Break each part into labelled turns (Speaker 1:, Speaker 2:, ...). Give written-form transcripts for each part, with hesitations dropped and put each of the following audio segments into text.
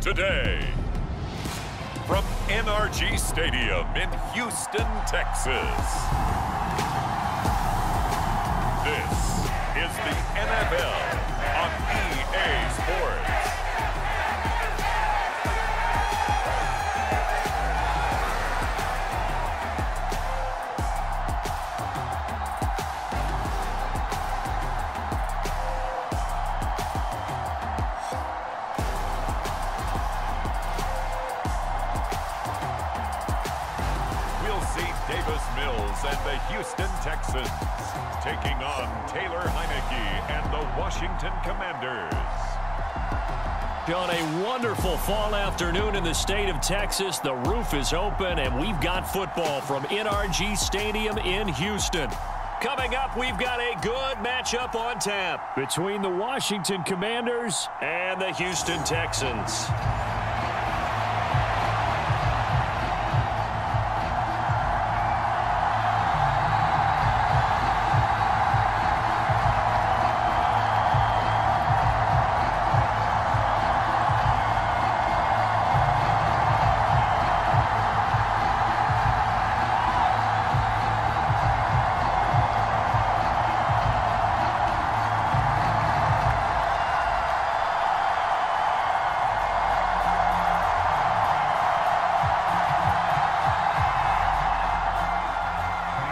Speaker 1: today. From NRG Stadium in Houston, Texas. This is the NFL on EA Sports. And the Houston Texans taking on Taylor Heineke and the Washington Commanders.
Speaker 2: On a wonderful fall afternoon in the state of Texas, the roof is open and we've got football from NRG Stadium in Houston. Coming up, we've got a good matchup on tap between the Washington Commanders and the Houston Texans.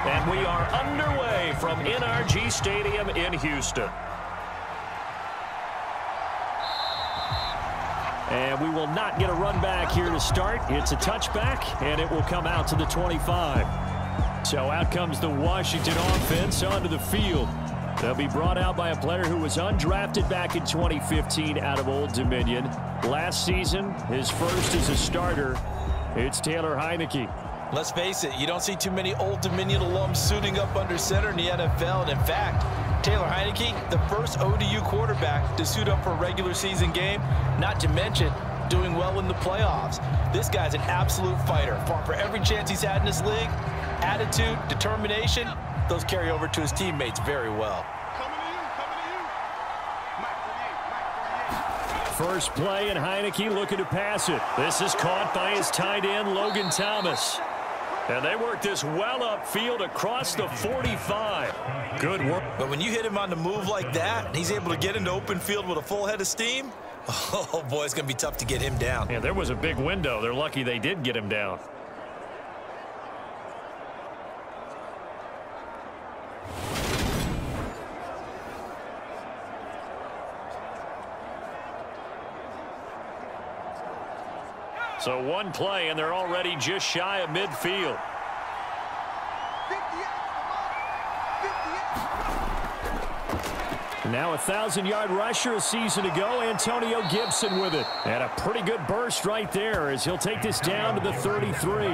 Speaker 2: And we are underway from NRG Stadium in Houston. And we will not get a run back here to start. It's a touchback, and it will come out to the 25. So out comes the Washington offense onto the field. They'll be brought out by a player who was undrafted back in 2015 out of Old Dominion. Last season, his first as a starter, it's Taylor Heineke.
Speaker 3: Let's face it, you don't see too many Old Dominion alums suiting up under center in the NFL. And in fact, Taylor Heineke, the first ODU quarterback to suit up for a regular season game, not to mention doing well in the playoffs. This guy's an absolute fighter. Fought for every chance he's had in this league. Attitude, determination, those carry over to his teammates very well.
Speaker 2: First play, and Heineke looking to pass it. This is caught by his tight end, Logan Thomas. And they work this well upfield across the 45. Good work.
Speaker 3: But when you hit him on the move like that, and he's able to get into open field with a full head of steam, oh, boy, it's going to be tough to get him down.
Speaker 2: Yeah, there was a big window. They're lucky they did get him down. So one play, and they're already just shy of midfield. Now a 1,000-yard rusher a season ago, Antonio Gibson with it. And a pretty good burst right there as he'll take this down to the 33.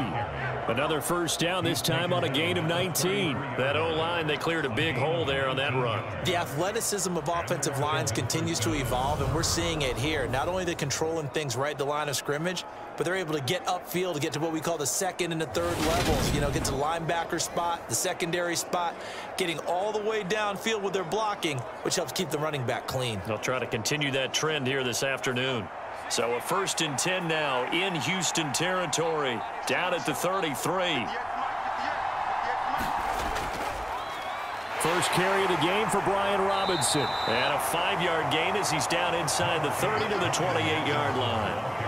Speaker 2: Another first down, this time on a gain of 19. That O-line, they cleared a big hole there on that run.
Speaker 3: The athleticism of offensive lines continues to evolve, and we're seeing it here. Not only they're controlling things right at the line of scrimmage, but they're able to get upfield to get to what we call the second and the third levels. You know, get to the linebacker spot, the secondary spot, getting all the way downfield with their blocking, which helps keep the running back clean.
Speaker 2: They'll try to continue that trend here this afternoon. So a 1st and 10 now in Houston territory, down at the 33. First carry of the game for Brian Robinson. And a 5-yard gain as he's down inside the 30 to the 28-yard line.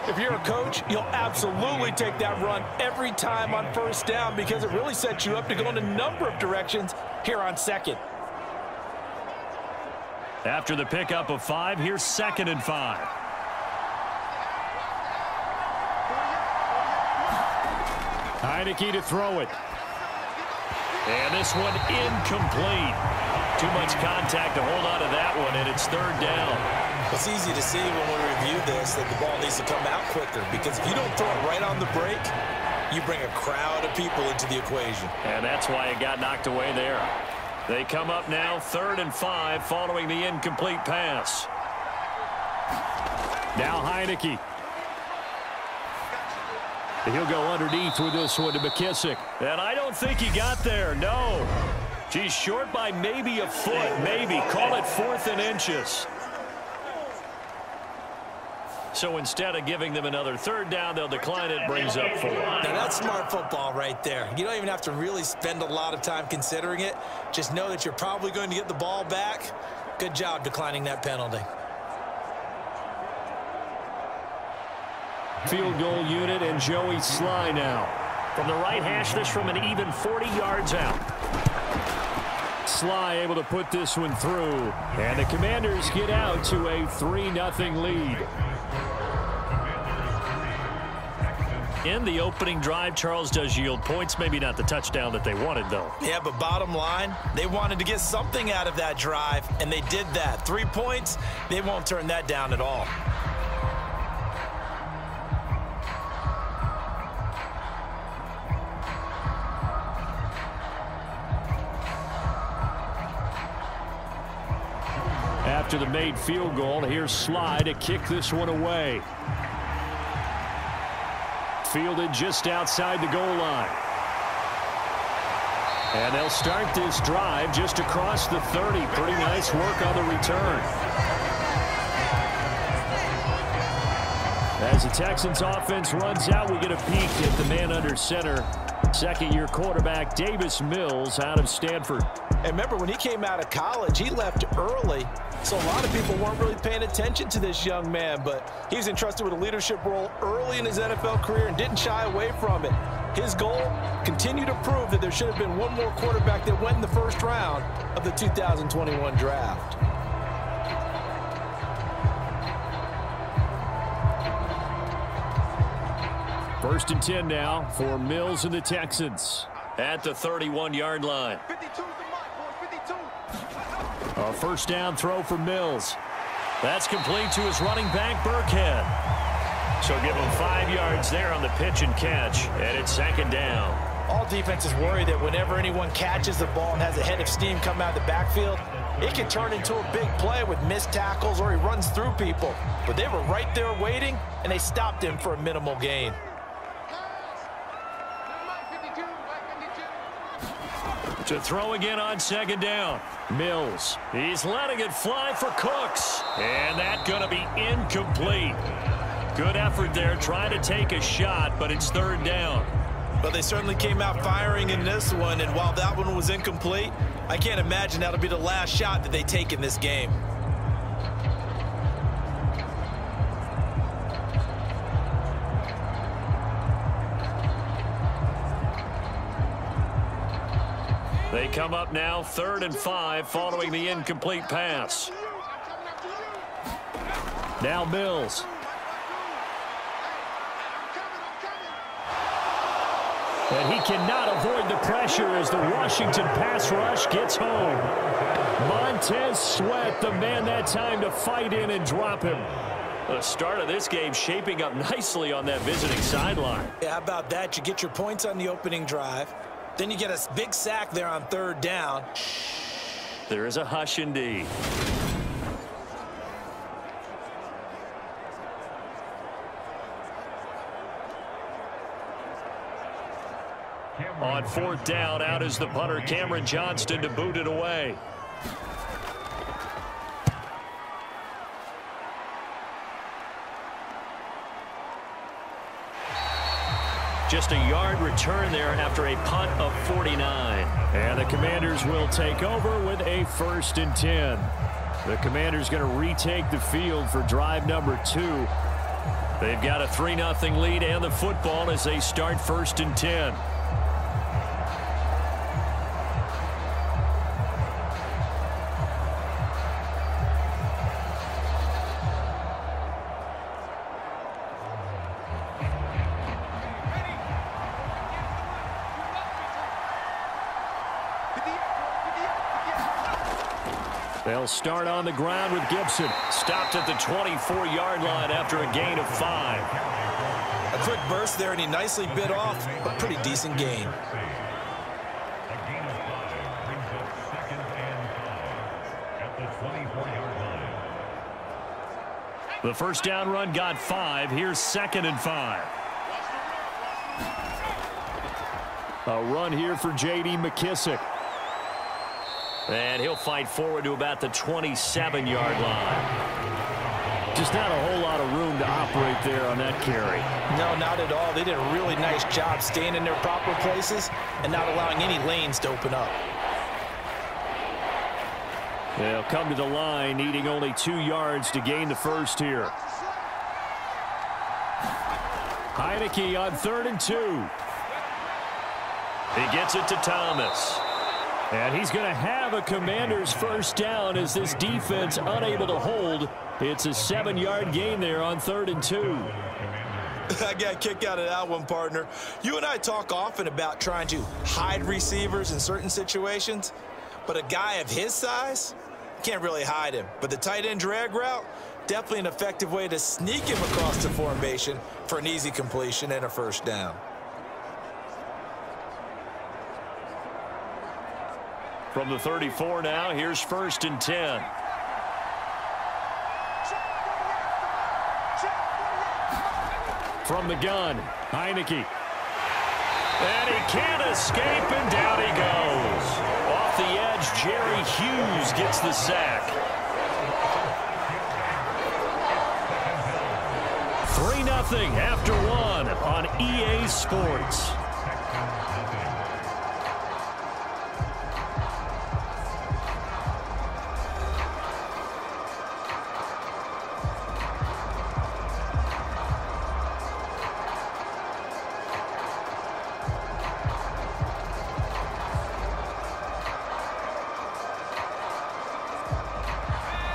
Speaker 3: If you're a coach, you'll absolutely take that run every time on first down because it really sets you up to go in a number of directions here on second.
Speaker 2: After the pickup of 5, here's 2nd and 5. Heineke to throw it. And this one incomplete. Too much contact to hold on to that one, and it's 3rd down.
Speaker 3: It's easy to see when we review this that the ball needs to come out quicker because if you don't throw it right on the break, you bring a crowd of people into the equation.
Speaker 2: And that's why it got knocked away there. They come up now 3rd and 5 following the incomplete pass. Now Heineke. He'll go underneath with this one to McKissick. And I don't think he got there, no. He's short by maybe a foot, maybe. Call it 4th and inches. So instead of giving them another third down, they'll decline it, brings up 4.
Speaker 3: Now, that's smart football right there. You don't even have to really spend a lot of time considering it. Just know that you're probably going to get the ball back. Good job declining that penalty.
Speaker 2: Field goal unit and Joey Sly now. From the right hash, this from an even 40 yards out. Sly able to put this one through. And the Commanders get out to a 3-0 lead. In the opening drive, Charles does yield points. Maybe not the touchdown that they wanted, though.
Speaker 3: Yeah, but bottom line, they wanted to get something out of that drive, and they did that. 3 points, they won't turn that down at all.
Speaker 2: After the made field goal, here's Sly to kick this one away. Fielded just outside the goal line. And they'll start this drive just across the 30. Pretty nice work on the return. As the Texans offense runs out, we get a peek at the man under center. Second-year quarterback Davis Mills out of Stanford.
Speaker 3: And remember, when he came out of college, he left early. So a lot of people weren't really paying attention to this young man, but he was entrusted with a leadership role early in his NFL career and didn't shy away from it. His goal, continue to prove that there should have been one more quarterback that went in the first round of the 2021 draft.
Speaker 2: First and 10 now for Mills and the Texans at the 31-yard line.
Speaker 4: 52's the mark, boys, 52.
Speaker 2: A first down throw for Mills. That's complete to his running back, Burkhead. So give him 5 yards there on the pitch and catch, and it's second down.
Speaker 3: All defenses worry that whenever anyone catches the ball and has a head of steam come out of the backfield, it can turn into a big play with missed tackles or he runs through people. But they were right there waiting, and they stopped him for a minimal gain.
Speaker 2: To throw again on second down. Mills. He's letting it fly for Cooks. And that's going to be incomplete. Good effort there trying to take a shot, but it's third down.
Speaker 3: But they certainly came out firing in this one, and while that one was incomplete, I can't imagine that'll be the last shot that they take in this game.
Speaker 2: They come up now 3rd and 5 following the incomplete pass. Now Mills. And he cannot avoid the pressure as the Washington pass rush gets home. Montez Sweat, the man that time to fight in and drop him. The start of this game shaping up nicely on that visiting sideline.
Speaker 3: Yeah, how about that? You get your points on the opening drive. Then you get a big sack there on third down.
Speaker 2: There is a hush indeed. On fourth down, out is the punter, Cameron Johnston, to boot it away. Just a yard return there after a punt of 49. And the Commanders will take over with a 1st and 10. The Commanders going to retake the field for drive number 2. They've got a 3-0 lead and the football as they start 1st and 10. They'll start on the ground with Gibson. Stopped at the 24-yard line after a gain of 5.
Speaker 3: A quick burst there, and he nicely bit off a pretty decent gain.
Speaker 2: The first down run got 5. Here's 2nd and 5. A run here for J.D. McKissick. And he'll fight forward to about the 27-yard line. Just not a whole lot of room to operate there on that carry.
Speaker 3: No, not at all. They did a really nice job staying in their proper places and not allowing any lanes to open up.
Speaker 2: They'll come to the line, needing only 2 yards to gain the first here. Heineke on 3rd and 2. He gets it to Thomas. And he's going to have a Commanders first down as this defense unable to hold. It's a 7-yard gain there on 3rd and 2.
Speaker 3: I got a kick out of that one, partner. You and I talk often about trying to hide receivers in certain situations, but a guy of his size can't really hide him. But the tight end drag route, definitely an effective way to sneak him across the formation for an easy completion and a first down.
Speaker 2: From the 34 now, here's 1st and 10. From the gun, Heineke. And he can't escape, and down he goes. Off the edge, Jerry Hughes gets the sack. 3-0 after 1 on EA Sports.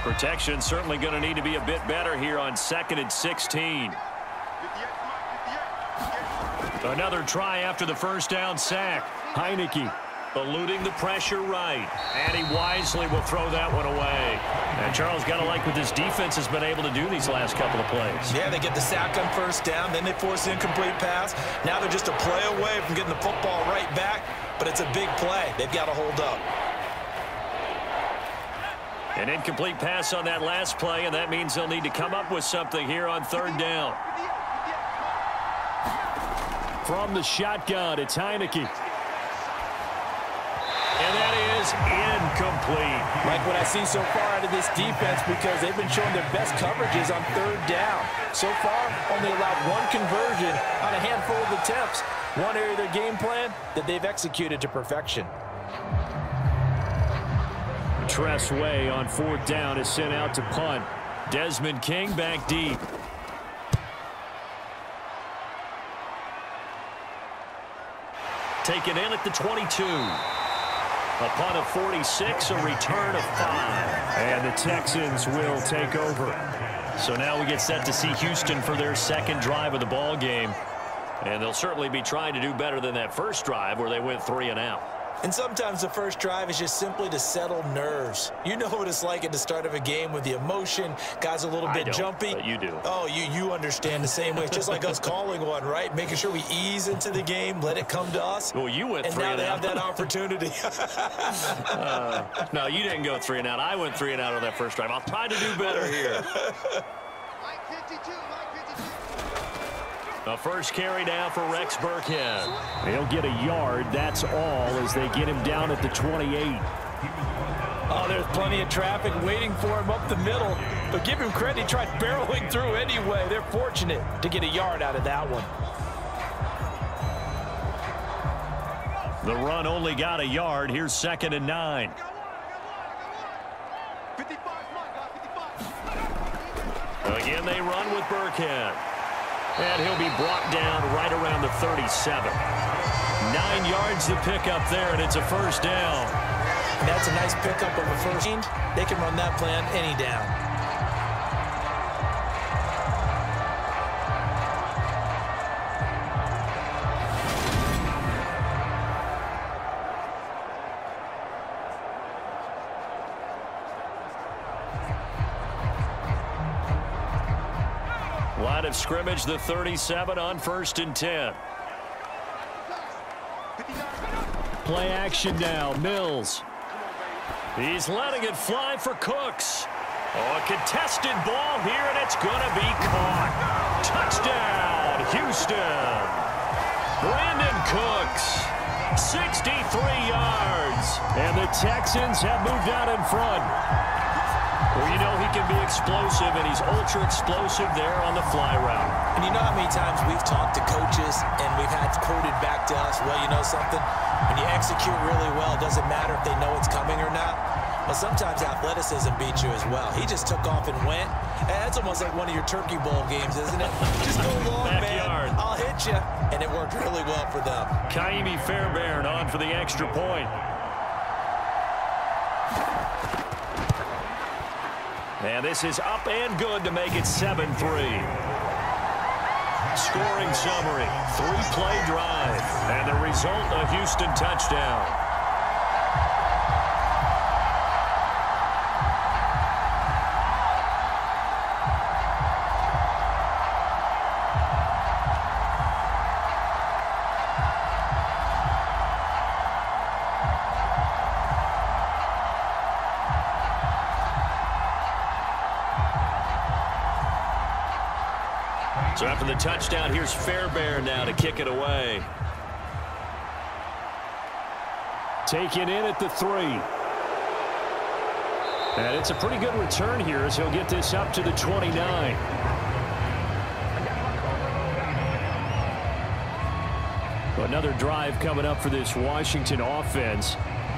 Speaker 2: Protection certainly going to need to be a bit better here on 2nd and 16. Another try after the first down sack. Heineke eluding the pressure right. And he wisely will throw that one away. And Charles, got to like what this defense has been able to do these last couple of plays.
Speaker 3: Yeah, they get the sack on first down, then they force the incomplete pass. Now they're just a play away from getting the football right back, but it's a big play. They've got to hold up.
Speaker 2: An incomplete pass on that last play, and that means they'll need to come up with something here on 3rd down. From the shotgun, it's Heineke. And that is incomplete.
Speaker 3: Like what I see so far out of this defense, because they've been showing their best coverages on 3rd down. So far, only allowed 1 conversion on a handful of attempts. One area of their game plan that they've executed to perfection.
Speaker 2: Tress Way on 4th down is sent out to punt. Desmond King back deep. Taken in at the 22. A punt of 46, a return of 5. And the Texans will take over. So now we get set to see Houston for their 2nd drive of the ball game. And they'll certainly be trying to do better than that first drive where they went 3 and out.
Speaker 3: And sometimes the first drive is just simply to settle nerves. You know what it's like at the start of a game with the emotion. Guys a little bit jumpy.
Speaker 2: But you do.
Speaker 3: Oh, you understand the same way. It's just like us calling one, right? Making sure we ease into the game, let it come to us.
Speaker 2: Well, you went 3 and out.
Speaker 3: And now they have that opportunity.
Speaker 2: No, you didn't go 3 and out. I went 3 and out on that first drive. I'll try to do better here. The first carry down for Rex Burkhead. He'll get a yard, that's all, as they get him down at the 28.
Speaker 3: Oh, there's plenty of traffic waiting for him up the middle. But give him credit, he tried barreling through anyway. They're fortunate to get a yard out of that one.
Speaker 2: The run only got a yard. Here's 2nd and 9. Again, they run with Burkhead. And he'll be brought down right around the 37. 9 yards to pick up there, and it's a first down.
Speaker 3: And that's a nice pickup of a first. They can run that plan any down.
Speaker 2: Line of scrimmage, the 37 on 1st and 10. Play action now, Mills. He's letting it fly for Cooks. Oh, a contested ball here, and it's going to be caught. Touchdown, Houston. Brandon Cooks, 63 yards. And the Texans have moved out in front. Well, you know he can be explosive, and he's ultra-explosive there on the fly route.
Speaker 3: And you know how many times we've talked to coaches and we've had quoted back to us, well, you know something? When you execute really well, it doesn't matter if they know it's coming or not. But sometimes athleticism beats you as well. He just took off and went. And that's almost like one of your Turkey Bowl games, isn't it? Just go long,
Speaker 2: Backyard.
Speaker 3: man. I'll hit you. And it worked really well for them.
Speaker 2: Kaimi Fairbairn on for the extra point. And this is up and good to make it 7-3. Scoring summary, 3-play drive. And the result, a Houston touchdown. So after the touchdown, here's Fairbairn now to kick it away. Taken in at the 3. And it's a pretty good return here as he'll get this up to the 29. Another drive coming up for this Washington offense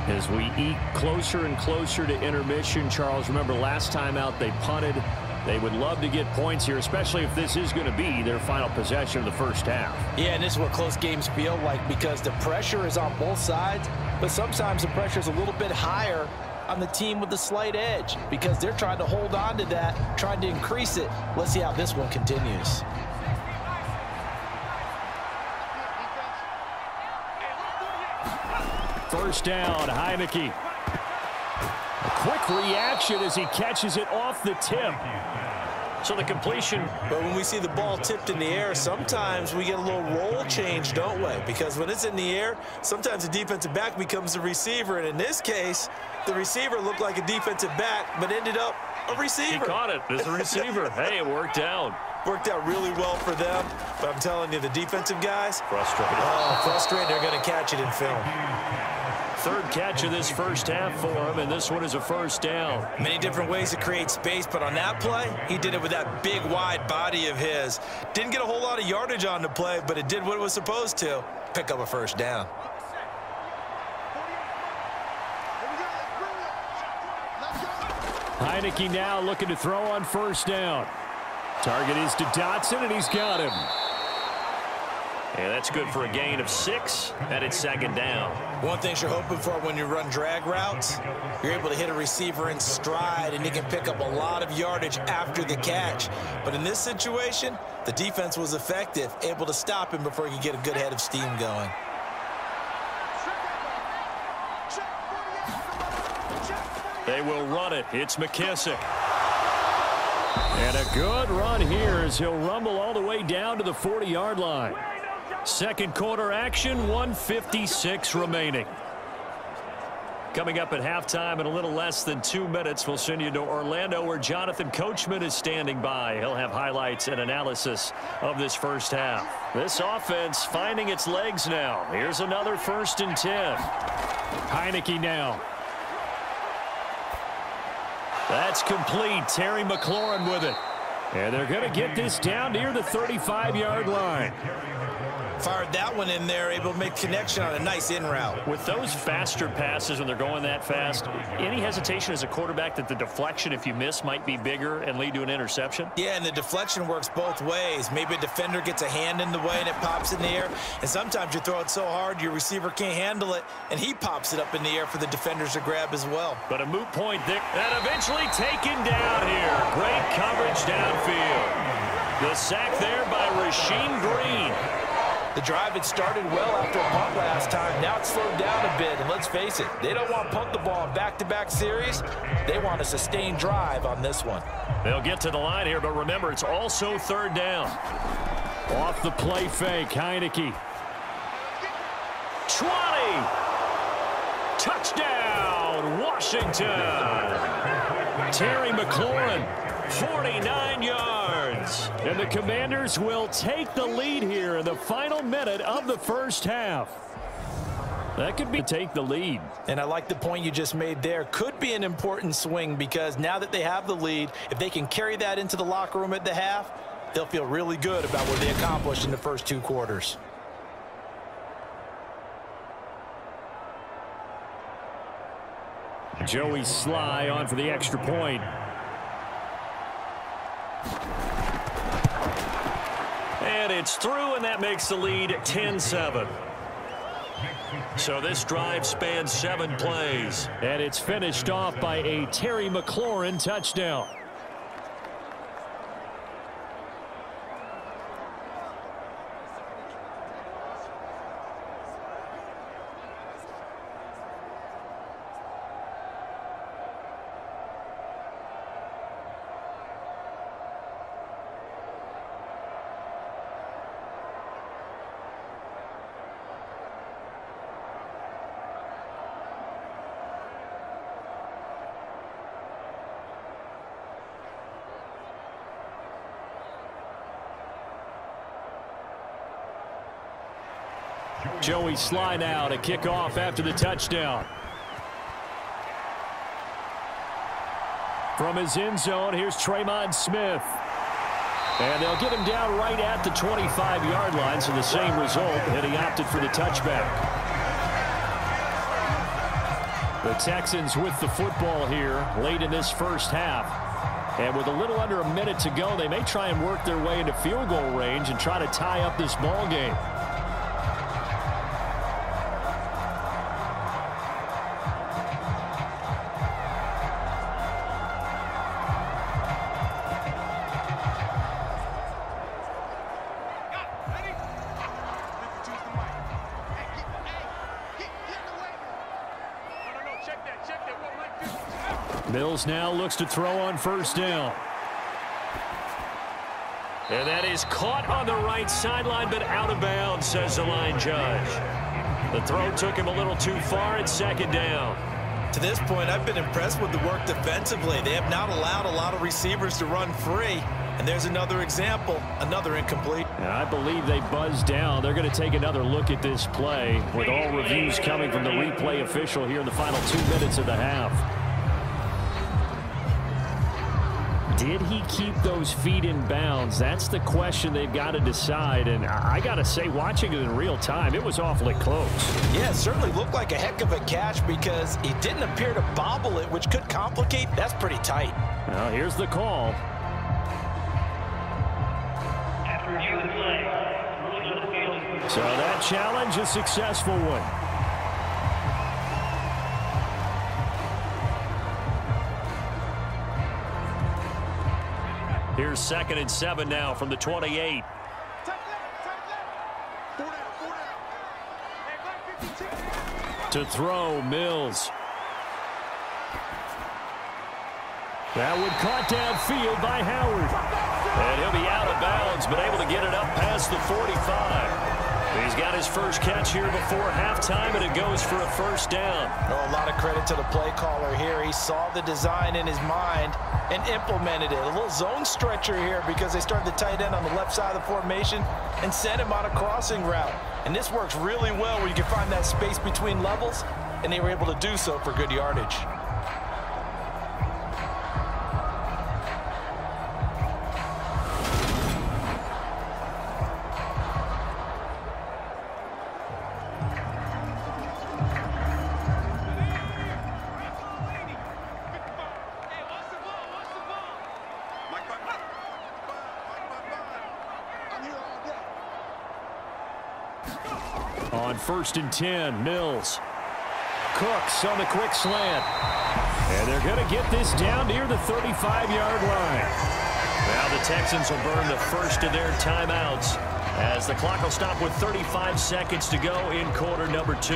Speaker 2: as we eke closer and closer to intermission. Charles, remember last time out they punted. They would love to get points here, especially if this is going to be their final possession of the first half. Yeah, and this is what close games feel like because the pressure is on both sides, but sometimes the pressure is a little bit higher on the team with the slight edge because they're trying to hold on to that, trying to increase it. Let's see how this one continues. First down, Heineke. A quick reaction as he catches it off the tip. So the completion. But when we see the ball tipped in the air, sometimes we get a little roll change, don't we? Because when it's in the air, sometimes the defensive back becomes the receiver. And in this case, the receiver looked like a defensive back, but ended up a receiver. He caught it as a receiver. Hey, it worked out. Worked out really well for them. But I'm telling you, the defensive guys. Frustrated. Oh, frustrated. They're going to catch it in film. Third catch of this first half for him, and this one is a first down. Many different ways to create space, but on that play, he did it with that big, wide body of his. Didn't get a whole lot of yardage on the play, but it did what it was supposed to, pick up a first down. Heineke now looking to throw on first down. Target is to Dotson, and he's got him. Yeah, that's good for a gain of 6, and it's second down. One thing you're hoping for when you run drag routes, you're able to hit a receiver in stride, and he can pick up a lot of yardage after the catch. But in this situation, the defense was effective, able to stop him before he could get a good head of steam going. They will run it. It's McKissick. And a good run here as he'll rumble all the way down to the 40-yard line. Second quarter action, 1:56 remaining. Coming up at halftime in a little less than 2 minutes, we'll send you to Orlando where Jonathan Coachman is standing by. He'll have highlights and analysis of this first half. This offense finding its legs now. Here's another 1st and 10. Heineke now. That's complete. Terry McLaurin with it. And they're going to get this down near the 35-yard line. Fired that one in there, able to make connection on a nice in route. With those faster passes when they're going that fast, any hesitation as a quarterback that the deflection, if you miss, might be bigger and lead to an interception? Yeah, and the deflection works both ways. Maybe a defender gets a hand in the way and it pops in the air. And sometimes you throw it so hard your receiver can't handle it, and he pops it up in the air for the defenders to grab as well. But a moot point there. And eventually taken down here. Great coverage downfield. The sack there by Rasheem Green. The drive had started well after a punt last time. Now it's slowed down a bit, and let's face it, they don't want to punt the ball in back-to-back series. They want a sustained drive on this one. They'll get to the line here, but remember, it's also third down. Off the play fake, Heineke. 20! Touchdown, Washington! Terry McLaurin, 49 yards. And the Commanders will take the lead here in the final minute of the first half. That could be take the lead.
Speaker 3: And I like the point you just made there. Could be an important swing because now that they have the lead, if they can carry that into the locker room at the half, they'll feel really good about what they accomplished in the first 2 quarters.
Speaker 2: Joey Sly on for the extra point. And it's through, and that makes the lead 10-7. So this drive spans 7 plays. And it's finished off by a Terry McLaurin touchdown. Joey Sly now to kick off after the touchdown. From his end zone, here's Tremon Smith. And they'll get him down right at the 25-yard line, so the same result, and he opted for the touchback. The Texans with the football here late in this first half. And with a little under a minute to go, they may try and work their way into field goal range and try to tie up this ball game. Mills now looks to throw on first down. And that is caught on the right sideline, but out of bounds, says the line judge. The throw took him a little too far at second down.
Speaker 3: To this point, I've been impressed with the work defensively. They have not allowed a lot of receivers to run free. And there's another example, another incomplete.
Speaker 2: And I believe they buzzed down. They're going to take another look at this play with all reviews coming from the replay official here in the final 2 minutes of the half. Did he keep those feet in bounds? That's the question they've got to decide. And I got to say, watching it in real time, it was awfully close.
Speaker 3: Yeah, it certainly looked like a heck of a catch because he didn't appear to bobble it, which could complicate. That's pretty tight.
Speaker 2: Well, here's the call. So that challenge, a successful one. Here's 2nd and 7 now from the 28. To throw, Mills. That one caught downfield by Howard. And he'll be out of bounds, but able to get it up past the 45. He's got his first catch here before halftime, and it goes for a first down.
Speaker 3: Oh, a lot of credit to the play caller here. He saw the design in his mind and implemented it. A little zone stretcher here because they started the tight end on the left side of the formation and sent him on a crossing route. And this works really well where you can find that space between levels, and they were able to do so for good yardage.
Speaker 2: On 1st and 10, Mills. Cooks on the quick slant. And they're going to get this down near the 35-yard line. Now the Texans will burn the first of their timeouts as the clock will stop with 35 seconds to go in quarter number 2.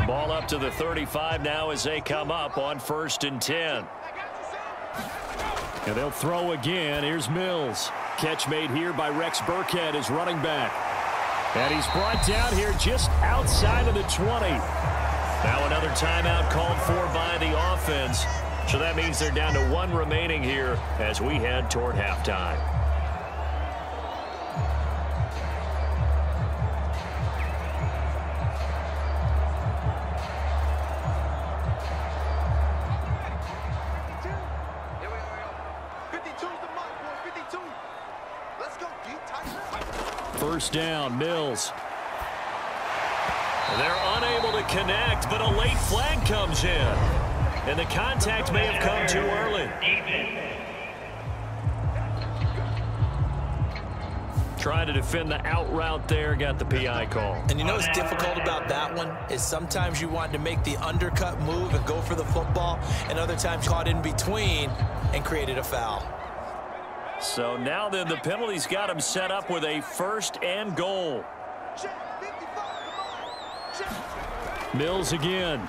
Speaker 2: Ball up to the 35 now as they come up on 1st and 10. And they'll throw again. Here's Mills. Catch made here by Rex Burkhead as running back. And he's brought down here just outside of the 20. Now another timeout called for by the offense. So that means they're down to 1 remaining here as we head toward halftime. First down, Mills. They're unable to connect, but a late flag comes in. And the contact may have come too early. Trying to defend the out route there, got the PI call.
Speaker 3: And you know what's difficult about that one is sometimes you want to make the undercut move and go for the football, and other times caught in between and created a foul.
Speaker 2: So now then the penalty's got him set up with a 1st and goal. Mills again.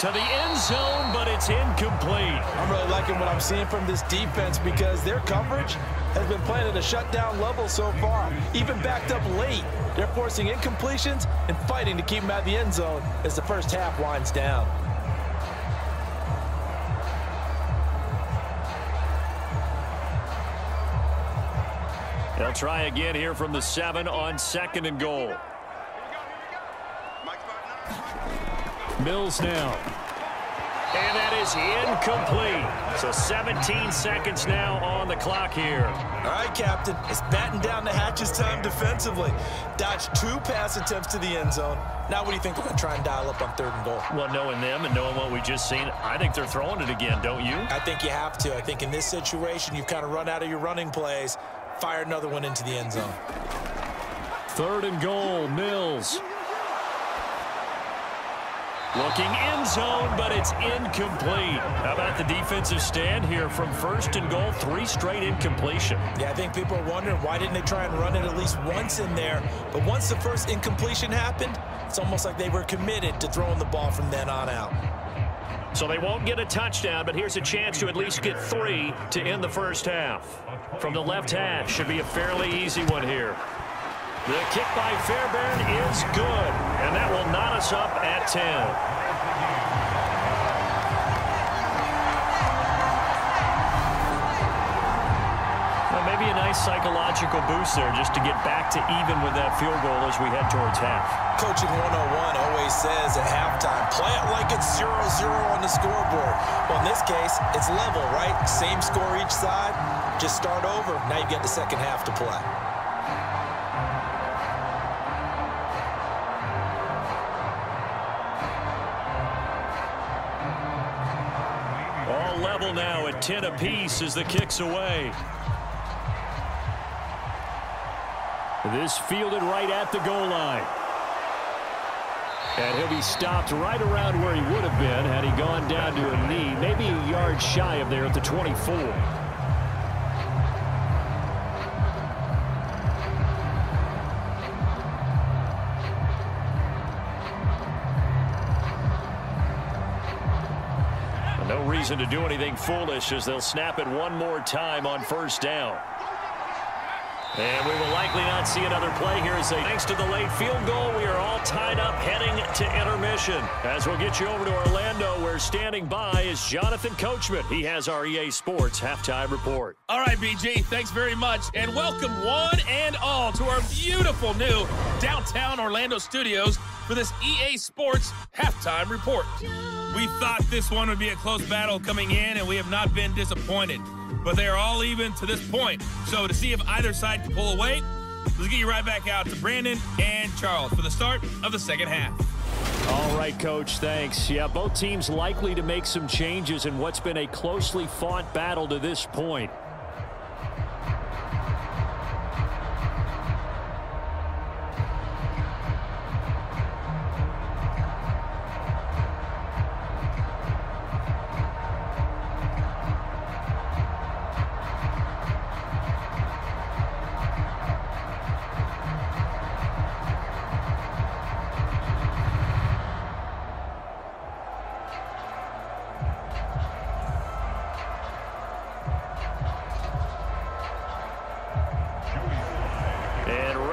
Speaker 2: To the end zone, but it's incomplete.
Speaker 3: I'm really liking what I'm seeing from this defense because their coverage has been playing at a shutdown level so far. Even backed up late, they're forcing incompletions and fighting to keep them out of the end zone as the first half winds down.
Speaker 2: They'll try again here from the 7 on 2nd and goal. Mills now. And that is incomplete. So 17 seconds now on the clock here.
Speaker 3: All right, Captain. It's batten down the hatches time defensively. Dodged 2 pass attempts to the end zone. Now what do you think they're going to try and dial up on 3rd and goal?
Speaker 2: Well, knowing them and knowing what we just seen, I think they're throwing it again, don't you?
Speaker 3: I think you have to. I think in this situation, you've kind of run out of your running plays. Fire another one into the end zone.
Speaker 2: 3rd and goal, Mills. Looking end zone, but it's incomplete. How about the defensive stand here from 1st and goal, 3 straight incompletion.
Speaker 3: Yeah, I think people are wondering why didn't they try and run it at least once in there. But once the first incompletion happened, it's almost like they were committed to throwing the ball from then on out.
Speaker 2: So they won't get a touchdown, but here's a chance to at least get 3 to end the first half. From the left hash, should be a fairly easy one here. The kick by Fairbairn is good, and that will knot us up at 10. Well, maybe a nice psychological boost there just to get back to even with that field goal as we head towards half.
Speaker 3: Coaching 101 always says at halftime, play it like it's 0-0 on the scoreboard. Well, in this case, it's level, right? Same score each side. Just start over. Now you get the second half to play.
Speaker 2: Level now at 10 apiece as the kick's away. This fielded right at the goal line. And he'll be stopped right around where he would have been had he gone down to a knee, maybe a yard shy of there at the 24. No reason to do anything foolish as they'll snap it one more time on 1st down. And we will likely not see another play here as thanks to the late field goal, we are all tied up heading to intermission. As we'll get you over to Orlando, where standing by is Jonathan Coachman. He has our EA Sports halftime report.
Speaker 5: All right, BG, thanks very much. And welcome one and all to our beautiful new downtown Orlando studios for this EA Sports halftime report. We thought this one would be a close battle coming in, and we have not been disappointed. But they are all even to this point. So to see if either side can pull away, let's get you right back out to Brandon and Charles for the start of the second half.
Speaker 2: All right, Coach, thanks. Yeah, both teams likely to make some changes in what's been a closely fought battle to this point.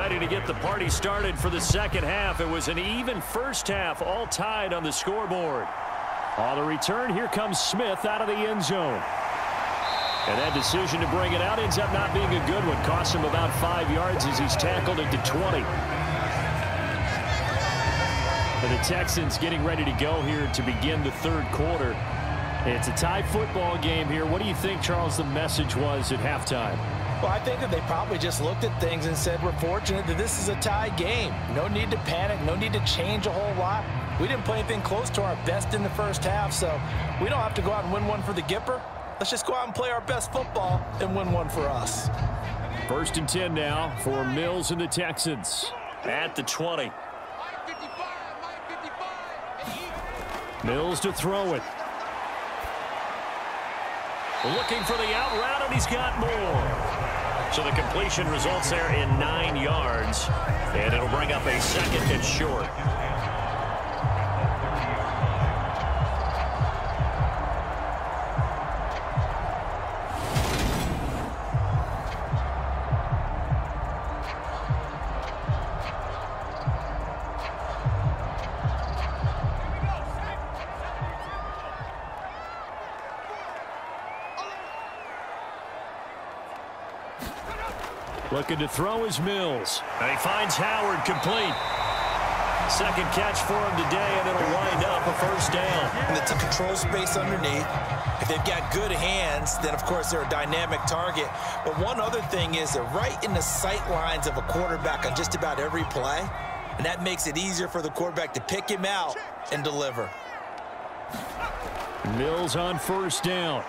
Speaker 2: To get the party started for the second half. It was an even first half, all tied on the scoreboard. On the return, here comes Smith out of the end zone. And that decision to bring it out ends up not being a good one. Costs him about 5 yards as he's tackled into 20. And the Texans getting ready to go here to begin the third quarter. It's a tie football game here. What do you think, Charles, the message was at halftime?
Speaker 3: Well, I think that they probably just looked at things and said, we're fortunate that this is a tie game. No need to panic. No need to change a whole lot. We didn't play anything close to our best in the first half, so we don't have to go out and win one for the Gipper. Let's just go out and play our best football and win one for us.
Speaker 2: 1st and 10 now for Mills and the Texans at the 20. Mills to throw it. Looking for the out route, and he's got more. So the completion results there in 9 yards, and it'll bring up a second and short. Looking to throw is Mills. And he finds Howard complete. Second catch for him today, and it'll wind up a first down.
Speaker 3: And they took control space underneath. If they've got good hands, then, of course, they're a dynamic target. But one other thing is they're right in the sight lines of a quarterback on just about every play. And that makes it easier for the quarterback to pick him out and deliver.
Speaker 2: Mills on first down.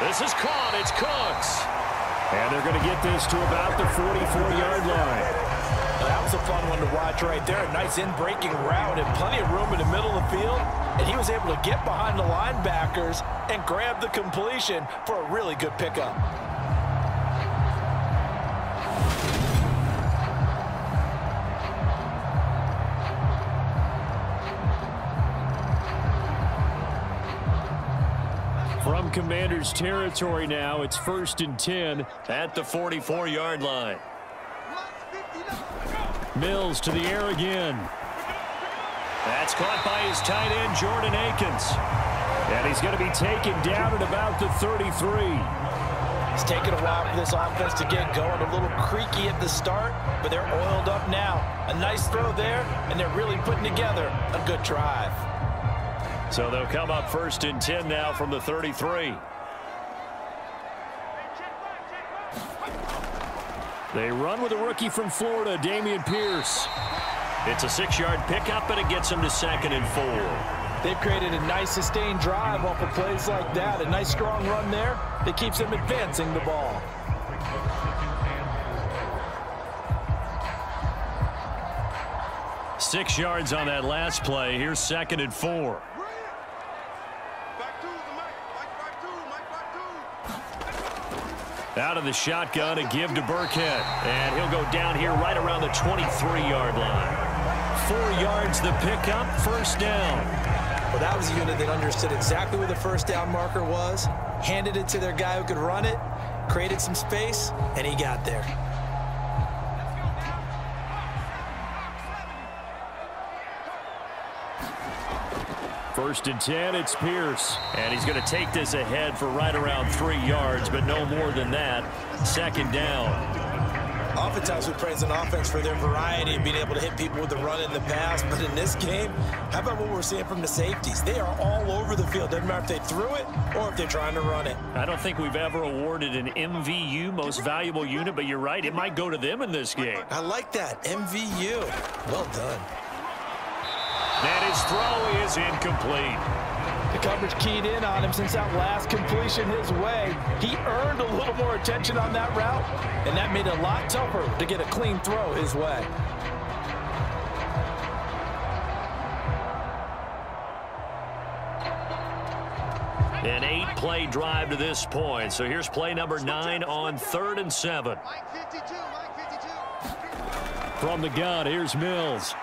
Speaker 2: This is caught. It's Cooks. And they're going to get this to about the 44-yard line.
Speaker 3: That was a fun one to watch right there. A nice in-breaking route and plenty of room in the middle of the field. And he was able to get behind the linebackers and grab the completion for a really good pickup.
Speaker 2: From Commander's territory now, it's 1st and 10 at the 44-yard line. Mills to the air again. That's caught by his tight end, Jordan Akins. And he's going to be taken down at about the 33.
Speaker 3: It's taken a while for this offense to get going. A little creaky at the start, but they're oiled up now. A nice throw there, and they're really putting together a good drive.
Speaker 2: So they'll come up 1st and 10 now from the 33. They run with a rookie from Florida, Dameon Pierce. It's a 6-yard pickup, and it gets them to 2nd and 4.
Speaker 3: They've created a nice sustained drive off of plays like that. A nice strong run there that keeps them advancing the ball.
Speaker 2: Six yards on that last play. Here's 2nd and 4. Out of the shotgun, a give to Burkhead. And he'll go down here right around the 23-yard line. 4 yards the pickup, first down.
Speaker 3: Well, that was a unit that understood exactly where the first down marker was, handed it to their guy who could run it, created some space, and he got there.
Speaker 2: First and 10, it's Pierce. And he's going to take this ahead for right around 3 yards, but no more than that. 2nd down.
Speaker 3: Oftentimes we praise an offense for their variety and being able to hit people with the run in the pass. But in this game, how about what we're seeing from the safeties? They are all over the field. Doesn't matter if they threw it or if they're trying to run it.
Speaker 2: I don't think we've ever awarded an MVU, most valuable unit, but you're right. It might go to them in this game.
Speaker 3: I like that. MVU. Well done.
Speaker 2: And his throw is incomplete.
Speaker 3: The coverage keyed in on him since that last completion his way. He earned a little more attention on that route, and that made it a lot tougher to get a clean throw his way.
Speaker 2: An 8-play drive to this point. So here's play number 9 on 3rd and 7. From the gun, here's Mills.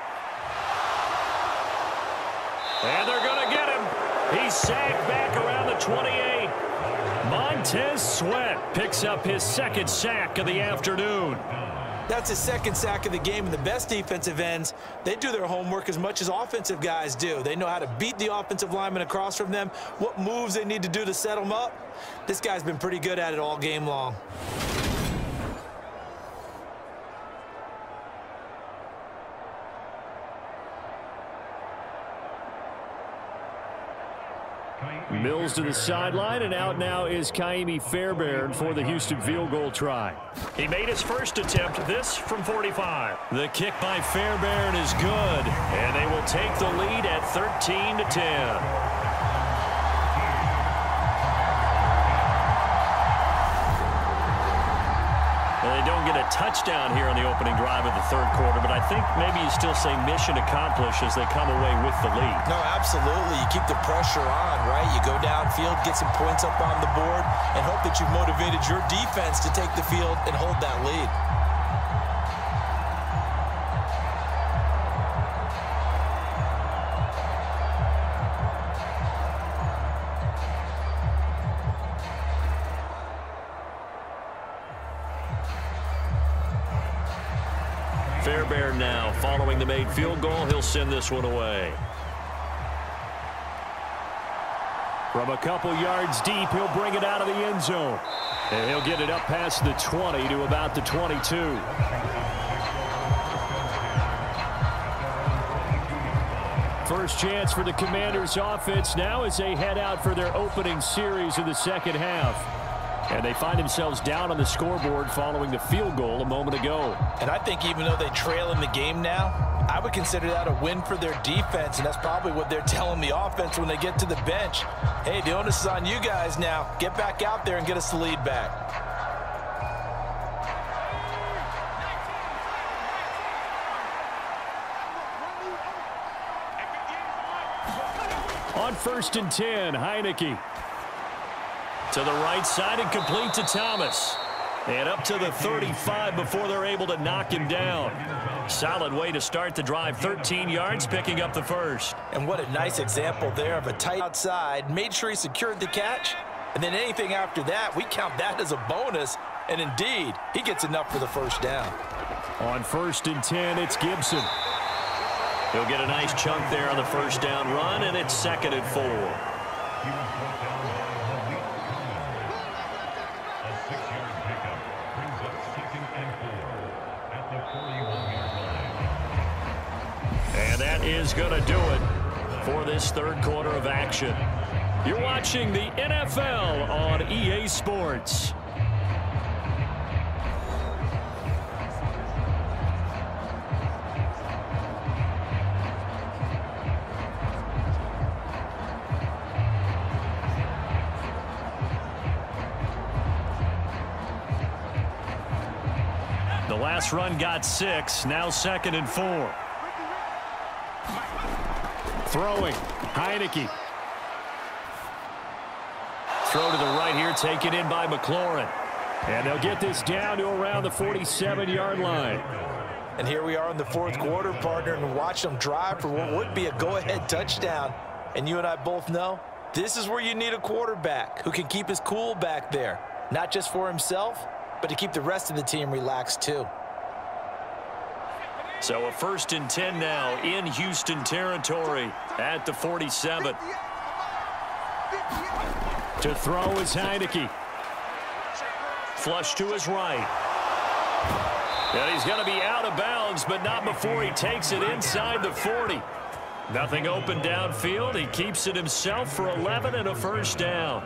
Speaker 2: And they're going to get him. He's sacked back around the 28. Montez Sweat picks up his 2nd sack of the afternoon.
Speaker 3: That's his second sack of the game, and the best defensive ends, they do their homework as much as offensive guys do. They know how to beat the offensive lineman across from them, what moves they need to do to set them up. This guy's been pretty good at it all game long.
Speaker 2: Mills to the sideline, and out now is Kaimi Fairbairn for the Houston field goal try. He made his first attempt, this from 45. The kick by Fairbairn is good, and they will take the lead at 13-10. They don't get a touchdown here on the opening drive of the third quarter, but I think maybe you still say mission accomplished as they come away with the lead.
Speaker 3: No, absolutely. You keep the pressure on, right? You go downfield, get some points up on the board, and hope that you've motivated your defense to take the field and hold that lead.
Speaker 2: Fairbairn now following the made field goal. He'll send this one away. From a couple yards deep, he'll bring it out of the end zone. And he'll get it up past the 20 to about the 22. First chance for the Commanders offense now as they head out for their opening series of the second half. And they find themselves down on the scoreboard following the field goal a moment ago.
Speaker 3: And I think even though they trail in the game now, I would consider that a win for their defense, and that's probably what they're telling the offense when they get to the bench. Hey, the onus is on you guys now. Get back out there and get us the lead back.
Speaker 2: On 1st and 10, Heineke. To the right side and complete to Thomas. And up to the 35 before they're able to knock him down. Solid way to start the drive. 13 yards, picking up the first.
Speaker 3: And what a nice example there of a tight outside. Made sure he secured the catch. And then anything after that, we count that as a bonus. And indeed, he gets enough for the first down.
Speaker 2: On 1st and 10, it's Gibson. He'll get a nice chunk there on the first down run, and it's 2nd and 4. And that is going to do it for this third quarter of action. You're watching the NFL on EA Sports. The last run got 6, now 2nd and 4. Throwing, Heineke. Throw to the right here, taken in by McLaurin. And they'll get this down to around the 47-yard line.
Speaker 3: And here we are in the fourth quarter, partner, and watch them drive for what would be a go-ahead touchdown. And you and I both know this is where you need a quarterback who can keep his cool back there, not just for himself, but to keep the rest of the team relaxed too.
Speaker 2: So a 1st and 10 now in Houston territory at the 47. To throw is Heineke. Flush to his right. And he's going to be out of bounds, but not before he takes it inside the 40. Nothing open downfield. He keeps it himself for 11 and a first down.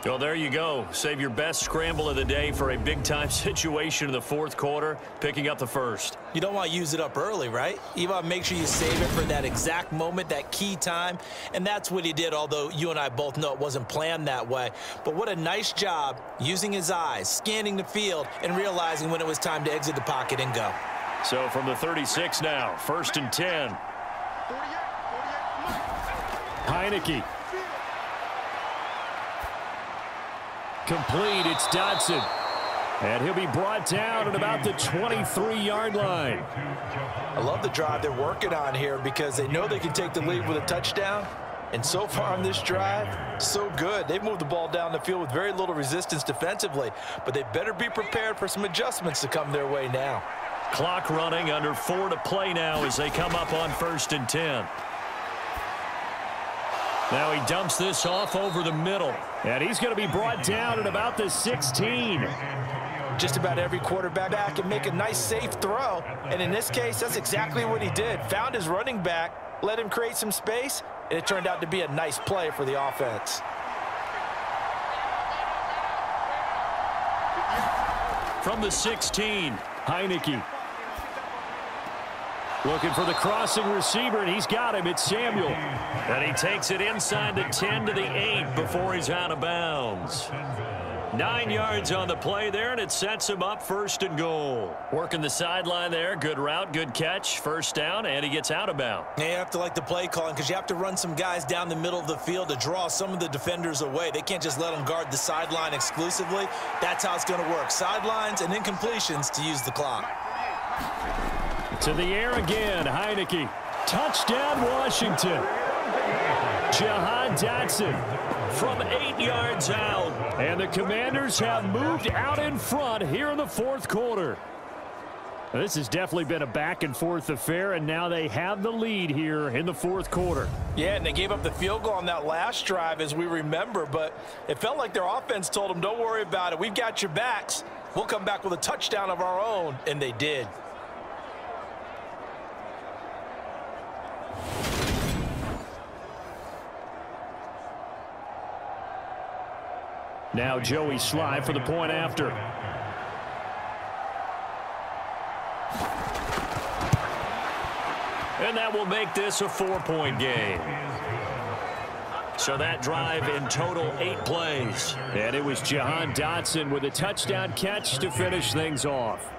Speaker 2: Well, there you go. Save your best scramble of the day for a big-time situation in the fourth quarter, picking up the first.
Speaker 3: You don't want to use it up early, right? You want to make sure you save it for that exact moment, that key time, and that's what he did, although you and I both know it wasn't planned that way. But what a nice job using his eyes, scanning the field, and realizing when it was time to exit the pocket and go.
Speaker 2: So from the 36 now, 1st and 10. Heineke. Complete, it's Dodson. And he'll be brought down at about the 23-yard line.
Speaker 3: I love the drive they're working on here because they know they can take the lead with a touchdown. And so far on this drive, so good. They've moved the ball down the field with very little resistance defensively, but they better be prepared for some adjustments to come their way now.
Speaker 2: Clock running, under 4 to play now as they come up on 1st and 10. Now he dumps this off over the middle. And he's going to be brought down at about the 16.
Speaker 3: Just about every quarterback back can make a nice, safe throw. And in this case, that's exactly what he did. Found his running back, let him create some space, and it turned out to be a nice play for the offense.
Speaker 2: From the 16, Heineke. Looking for the crossing receiver, and he's got him. It's Samuel. And he takes it inside the 10 to the 8 before he's out of bounds. 9 yards on the play there, and it sets him up 1st and goal. Working the sideline there. Good route, good catch. 1st down, and he gets out of bounds.
Speaker 3: Yeah, you have to like the play calling because you have to run some guys down the middle of the field to draw some of the defenders away. They can't just let them guard the sideline exclusively. That's how it's going to work. Sidelines and incompletions to use the clock.
Speaker 2: To the air again, Heineke. Touchdown, Washington. Jahan Dotson from 8 yards out. And the Commanders have moved out in front here in the 4th quarter. This has definitely been a back-and-forth affair, and now they have the lead here in the 4th quarter.
Speaker 3: Yeah, and they gave up the field goal on that last drive, as we remember, but it felt like their offense told them, don't worry about it. We've got your backs. We'll come back with a touchdown of our own, and they did.
Speaker 2: Now Joey Sly for the point after. And that will make this a 4-point game. So that drive in total 8 plays. And it was Jahan Dotson with a touchdown catch to finish things off.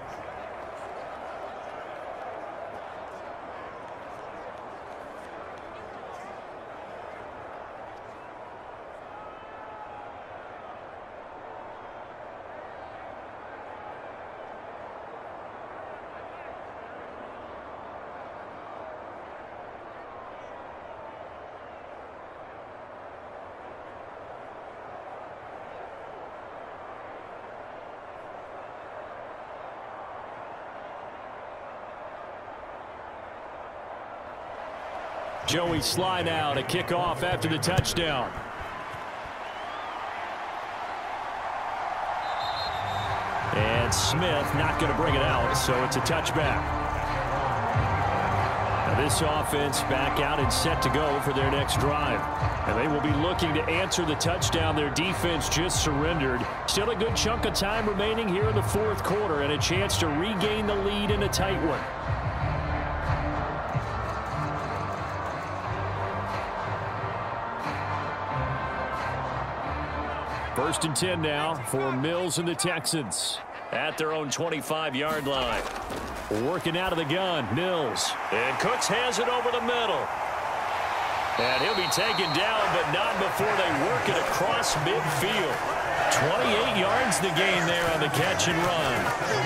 Speaker 2: Joey Sly now to kick off after the touchdown. And Smith not going to bring it out, so it's a touchback. Now this offense back out and set to go for their next drive. And they will be looking to answer the touchdown their defense just surrendered. Still a good chunk of time remaining here in the 4th quarter and a chance to regain the lead in a tight one. First and 10 now for Mills and the Texans at their own 25-yard line. Working out of the gun, Mills. And Cooks has it over the middle. And he'll be taken down, but not before they work it across midfield. 28 yards the gain there on the catch and run.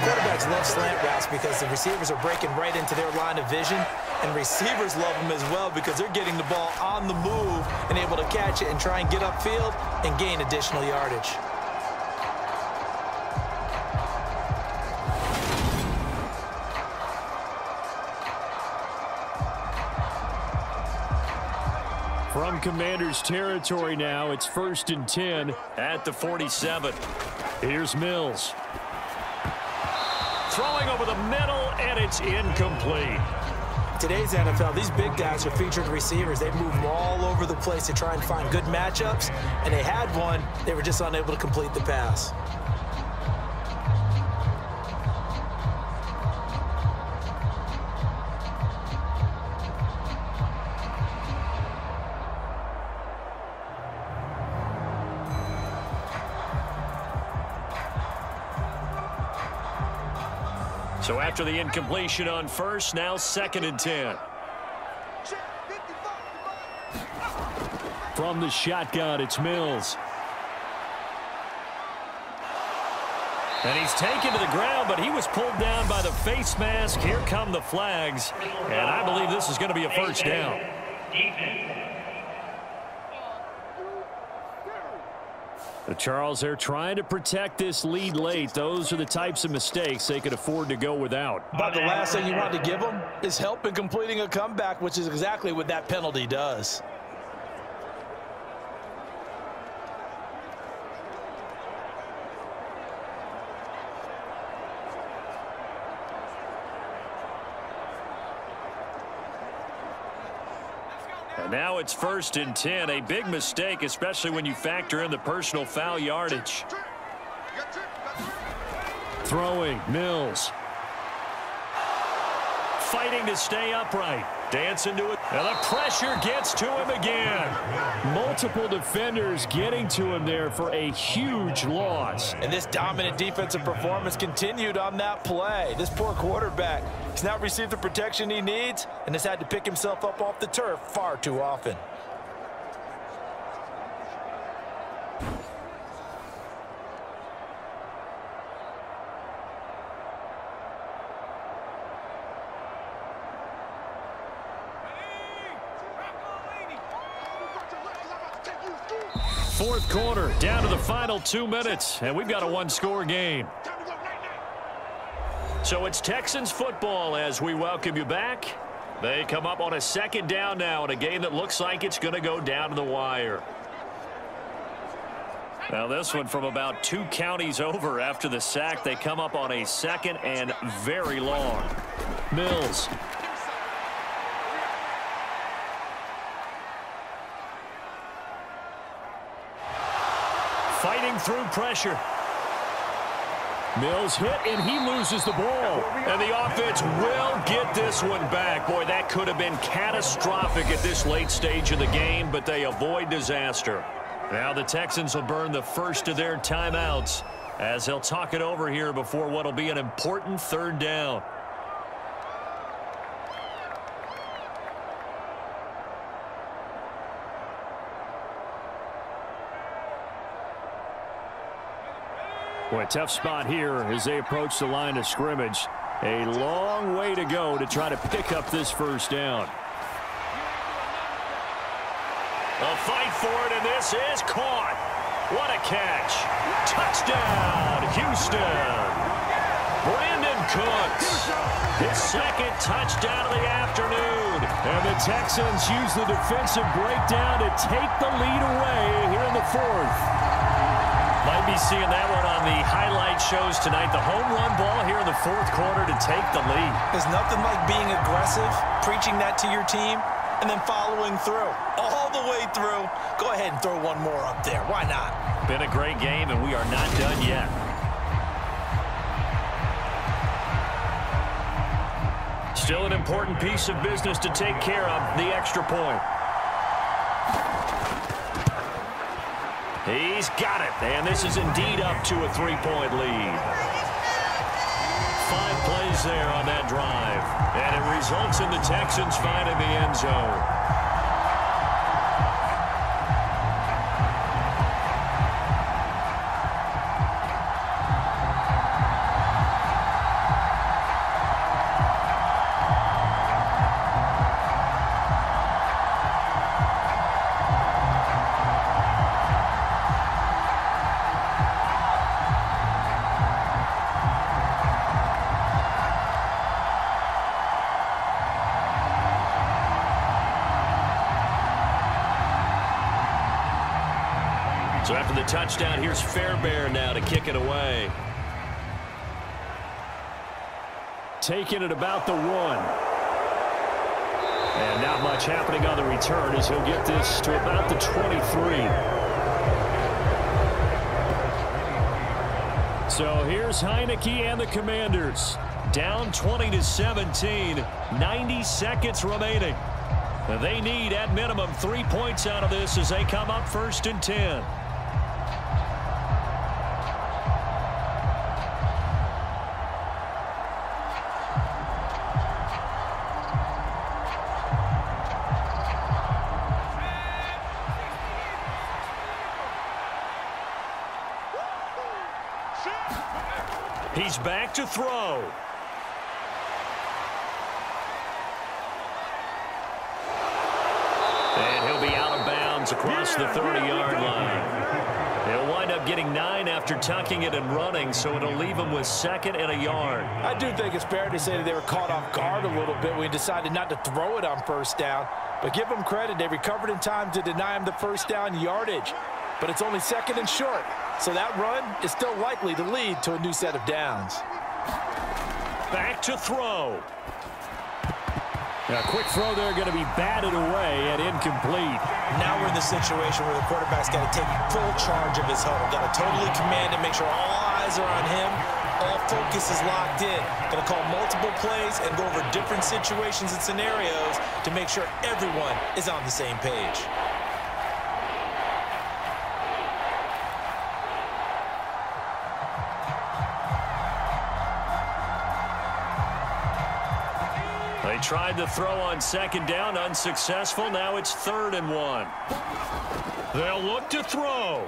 Speaker 3: Quarterbacks love slant routes because the receivers are breaking right into their line of vision. And receivers love them as well because they're getting the ball on the move and able to catch it and try and get upfield and gain additional yardage.
Speaker 2: From Commanders territory now, it's 1st and 10 at the 47. Here's Mills. Throwing over the middle, and it's incomplete.
Speaker 3: Today's NFL, these big guys are featured receivers. They move them all over the place to try and find good matchups, and they had one. They were just unable to complete the pass.
Speaker 2: So after the incompletion on first, now 2nd and 10. From the shotgun, it's Mills. And he's taken to the ground, but he was pulled down by the face mask. Here come the flags. And I believe this is going to be a 1st down. Charles, they're trying to protect this lead late. Those are the types of mistakes they could afford to go without.
Speaker 3: But the last thing you want to give them is help in completing a comeback, which is exactly what that penalty does.
Speaker 2: And now it's 1st and 10. A big mistake, especially when you factor in the personal foul yardage. Throwing, Mills. Fighting to stay upright. Dancing to it. And the pressure gets to him again. Multiple defenders getting to him there for a huge loss.
Speaker 3: And this dominant defensive performance continued on that play. This poor quarterback has not received the protection he needs and has had to pick himself up off the turf far too often.
Speaker 2: Fourth quarter, down to the final 2 minutes, and we've got a one-score game. So it's Texans football as we welcome you back. They come up on a 2nd down now in a game that looks like it's going to go down to the wire. Now this one from about 2 counties over after the sack. They come up on a 2nd and very long. Mills. Fighting through pressure. Mills hit, and he loses the ball. And the offense will get this one back. Boy, that could have been catastrophic at this late stage of the game, but they avoid disaster. Now the Texans will burn the first of their timeouts as they'll talk it over here before what will be an important 3rd down. Boy, tough spot here as they approach the line of scrimmage. A long way to go to try to pick up this 1st down. A fight for it, and this is caught. What a catch. Touchdown, Houston. Brandon Cooks. His 2nd touchdown of the afternoon. And the Texans use the defensive breakdown to take the lead away here in the 4th. Might be seeing that one on the highlight shows tonight. The home run ball here in the 4th quarter to take the lead.
Speaker 3: There's nothing like being aggressive, preaching that to your team, and then following through. All the way through. Go ahead and throw one more up there. Why not?
Speaker 2: Been a great game, and we are not done yet. Still an important piece of business to take care of, the extra point. He's got it, and this is indeed up to a 3-point lead. 5 plays there on that drive, and it results in the Texans finding the end zone. So after the touchdown, here's Fairbairn now to kick it away. Taking it about the 1. And not much happening on the return as he'll get this to about the 23. So here's Heineke and the Commanders. Down 20-17, 90 seconds remaining. They need, at minimum, 3 points out of this as they come up 1st and 10. He's back to throw. And he'll be out of bounds across the 30-yard line. He'll wind up getting 9 after tucking it and running, so it'll leave him with 2nd and a yard.
Speaker 3: I do think it's fair to say that they were caught off guard a little bit when he decided not to throw it on 1st down. But give them credit, they recovered in time to deny him the 1st down yardage. But it's only 2nd and short, so that run is still likely to lead to a new set of downs.
Speaker 2: Back to throw. A quick throw there, going to be batted away and incomplete.
Speaker 3: Now we're in the situation where the quarterback's got to take full charge of his huddle. Got to totally command and make sure all eyes are on him. All focus is locked in. Going to call multiple plays and go over different situations and scenarios to make sure everyone is on the same page.
Speaker 2: They tried to throw on 2nd down, unsuccessful. Now it's 3rd and 1. They'll look to throw.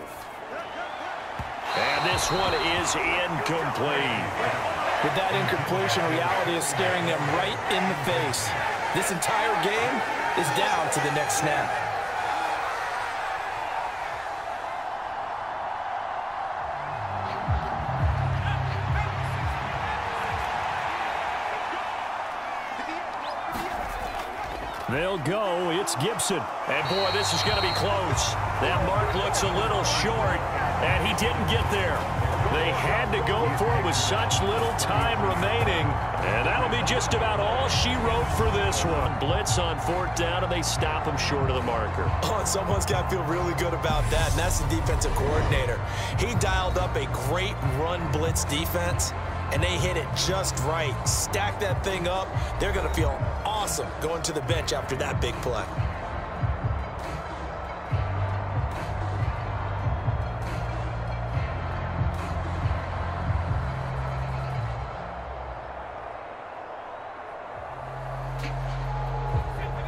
Speaker 2: And this one is incomplete.
Speaker 3: With that incompletion, reality is staring them right in the face. This entire game is down to the next snap.
Speaker 2: They'll go. It's Gibson. And, boy, this is going to be close. That mark looks a little short, and he didn't get there. They had to go for it with such little time remaining, and that'll be just about all she wrote for this one. Blitz on 4th down, and they stop him short of the marker.
Speaker 3: Oh, someone's got to feel really good about that, and that's the defensive coordinator. He dialed up a great run blitz defense, and they hit it just right. Stack that thing up. They're going to feel awesome going to the bench after that big play.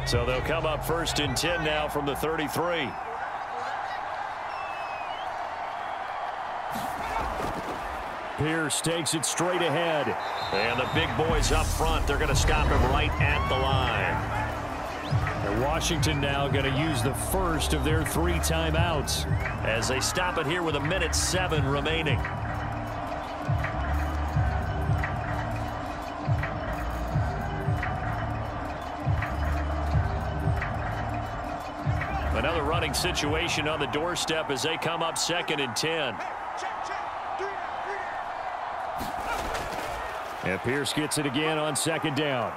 Speaker 2: So they'll come up 1st and 10 now from the 33. Pierce takes it straight ahead. And the big boys up front, they're going to stop him right at the line. And Washington now going to use the 1st of their 3 timeouts as they stop it here with 1:07 remaining. Another running situation on the doorstep as they come up 2nd and 10. And Pierce gets it again on 2nd down.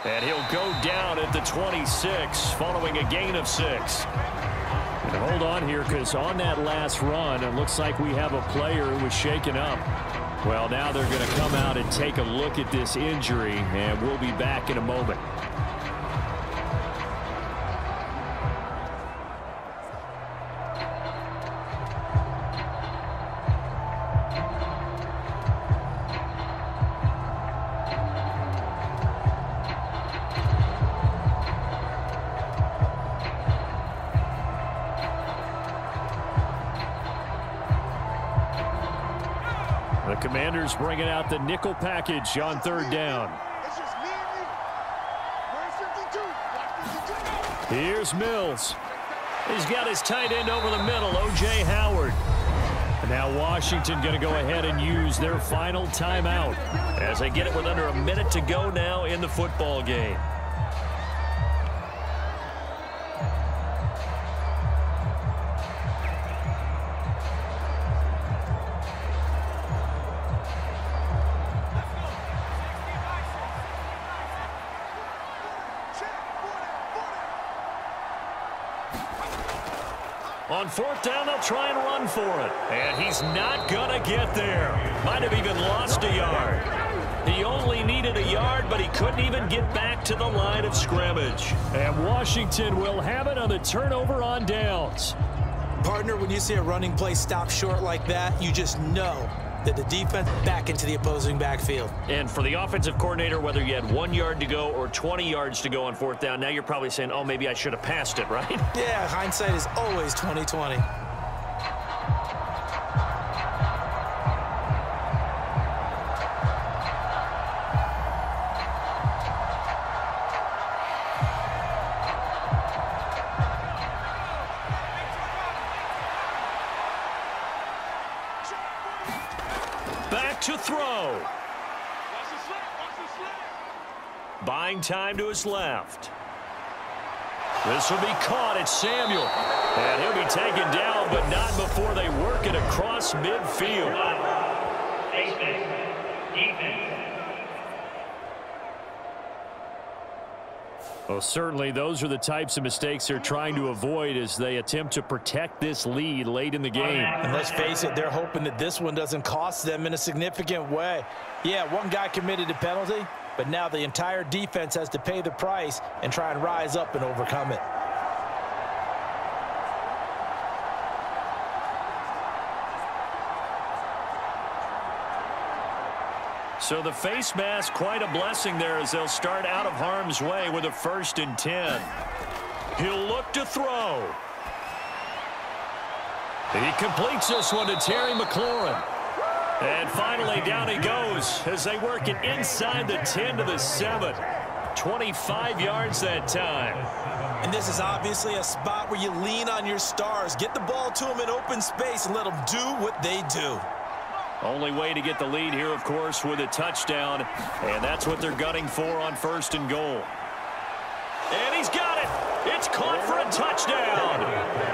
Speaker 2: And he'll go down at the 26 following a gain of 6. And hold on here, because on that last run, it looks like we have a player who was shaken up. Well, now they're going to come out and take a look at this injury, and we'll be back in a moment. The Commanders bringing out the nickel package on 3rd down. Here's Mills. He's got his tight end over the middle, O.J. Howard. And now Washington going to go ahead and use their final timeout as they get it with under a minute to go now in the football game. On 4th down, they'll try and run for it. And he's not going to get there. Might have even lost a yard. He only needed a yard, but he couldn't even get back to the line of scrimmage. And Washington will have it on the turnover on downs.
Speaker 3: Partner, when you see a running play stop short like that, you just know that the defense back into the opposing backfield.
Speaker 2: And for the offensive coordinator, whether you had 1 yard to go or 20 yards to go on 4th down, now you're probably saying, oh, maybe I should have passed it, right?
Speaker 3: Yeah, hindsight is always 20/20.
Speaker 2: Back to throw. Buying time to his left. This will be caught at Samuel. And he'll be taken down, but not before they work it across midfield. Well, certainly those are the types of mistakes they're trying to avoid as they attempt to protect this lead late in the game.
Speaker 3: And let's face it, they're hoping that this one doesn't cost them in a significant way. Yeah, one guy committed a penalty, but now the entire defense has to pay the price and try and rise up and overcome it.
Speaker 2: So the face mask, quite a blessing there as they'll start out of harm's way with a 1st and 10. He'll look to throw. He completes this one to Terry McLaurin. And finally down he goes as they work it inside the 10 to the 7. 25 yards that time.
Speaker 3: And this is obviously a spot where you lean on your stars. Get the ball to them in open space and let them do what they do.
Speaker 2: Only way to get the lead here, of course, with a touchdown. And that's what they're gunning for on 1st and goal. And he's got it. It's caught for a touchdown.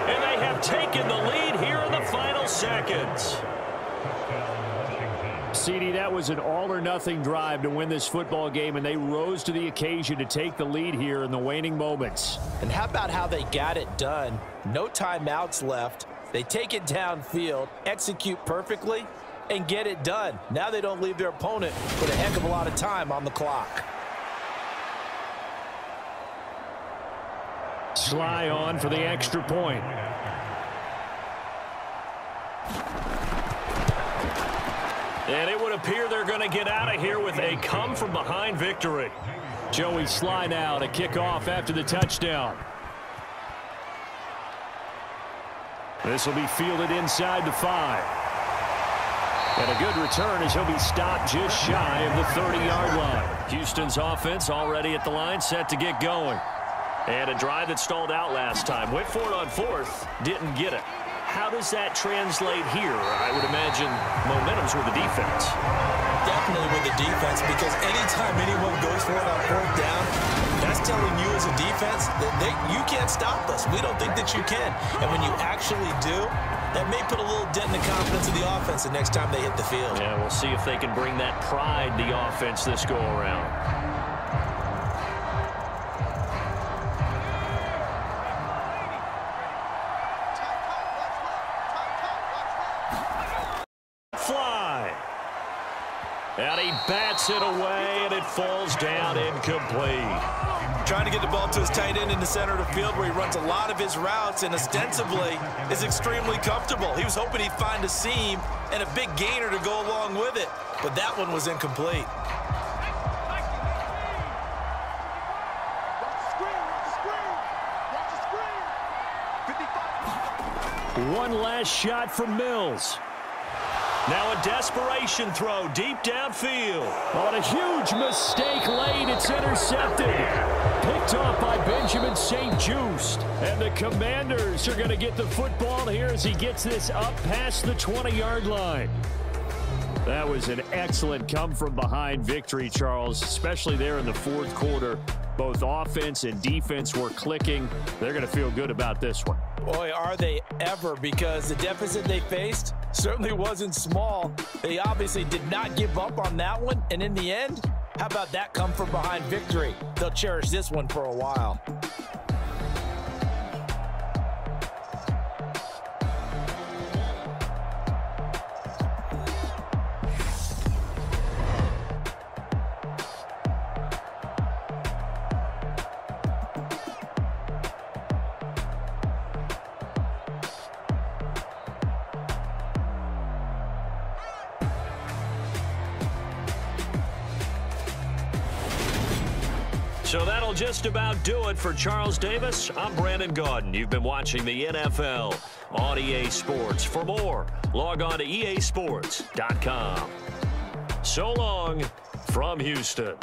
Speaker 2: And they have taken the lead here in the final seconds. CD, that was an all-or-nothing drive to win this football game, and they rose to the occasion to take the lead here in the waning moments.
Speaker 3: And how about how they got it done? No timeouts left. They take it downfield, execute perfectly, and get it done. Now they don't leave their opponent with a heck of a lot of time on the clock.
Speaker 2: Sly on for the extra point. And it would appear they're going to get out of here with a come-from-behind victory. Joey Sly now to kick off after the touchdown. This will be fielded inside the 5. And a good return as he'll be stopped just shy of the 30-yard line. Houston's offense already at the line, set to get going. And a drive that stalled out last time. Went for it on 4th, didn't get it. How does that translate here? I would imagine momentum's with the defense.
Speaker 3: Definitely with the defense, because anytime anyone goes for it on 4th down, that's telling you as a defense that you can't stop us. We don't think that you can. And when you actually do, that may put a little dent in the confidence of the offense the next time they hit the field.
Speaker 2: Yeah, we'll see if they can bring that pride to the offense this go around. And he bats it away, and it falls down incomplete.
Speaker 3: Trying to get the ball to his tight end in the center of the field where he runs a lot of his routes and ostensibly is extremely comfortable. He was hoping he'd find a seam and a big gainer to go along with it, but that one was incomplete.
Speaker 2: One last shot from Mills. Now a desperation throw deep downfield. On a huge mistake late, it's intercepted. Picked off by Benjamin St-Juste. And the Commanders are going to get the football here as he gets this up past the 20-yard line. That was an excellent come-from-behind victory, Charles, especially there in the 4th quarter. Both offense and defense were clicking. They're going to feel good about this one.
Speaker 3: Boy, are they ever, because the deficit they faced certainly wasn't small. They obviously did not give up on that one, and in the end, how about that come-from-behind victory? They'll cherish this one for a while.
Speaker 2: So that'll just about do it for Charles Davis. I'm Brandon Gaudin. You've been watching the NFL on EA Sports. For more, log on to easports.com. So long from Houston.